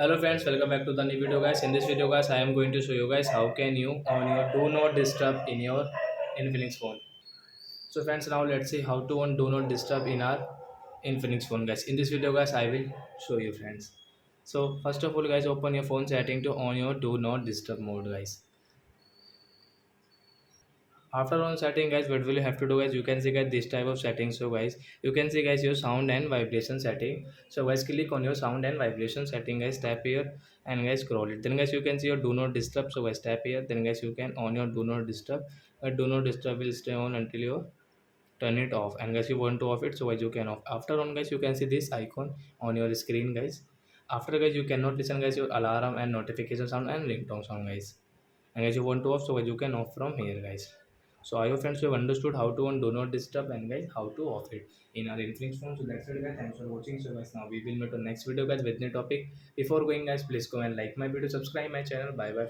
Hello friends, welcome back to the new video guys. In this video guys, I am going to show you guys how can you on your do not disturb in your Infinix phone. So friends, now let's see how to on do not disturb in our Infinix phone guys. In this video guys, I will show you friends. So first of all guys, open your phone setting to on your do not disturb mode guys. After on setting guys, what will you have to do guys, you can see guys this type of settings. So guys, you can see guys your sound and vibration setting. So guys, click on your sound and vibration setting guys, tap here and guys scroll it. Then guys, you can see your do not disturb. So guys, tap here, then guys you can on your do not disturb. Do not disturb will stay on until you turn it off, and guys you want to off it, so guys you can off. After on guys, you can see this icon on your screen guys. After guys, you cannot listen guys your alarm and notification sound and ringtone sound guys. And guys you want to off, so guys you can off from here guys. So I hope friends you have understood how to on do not disturb and guys how to off it in our Infinix phone. So that's it guys, thanks for watching. So guys, now we will meet on next video guys with new topic. Before going guys, please go and like my video, subscribe my channel. Bye bye.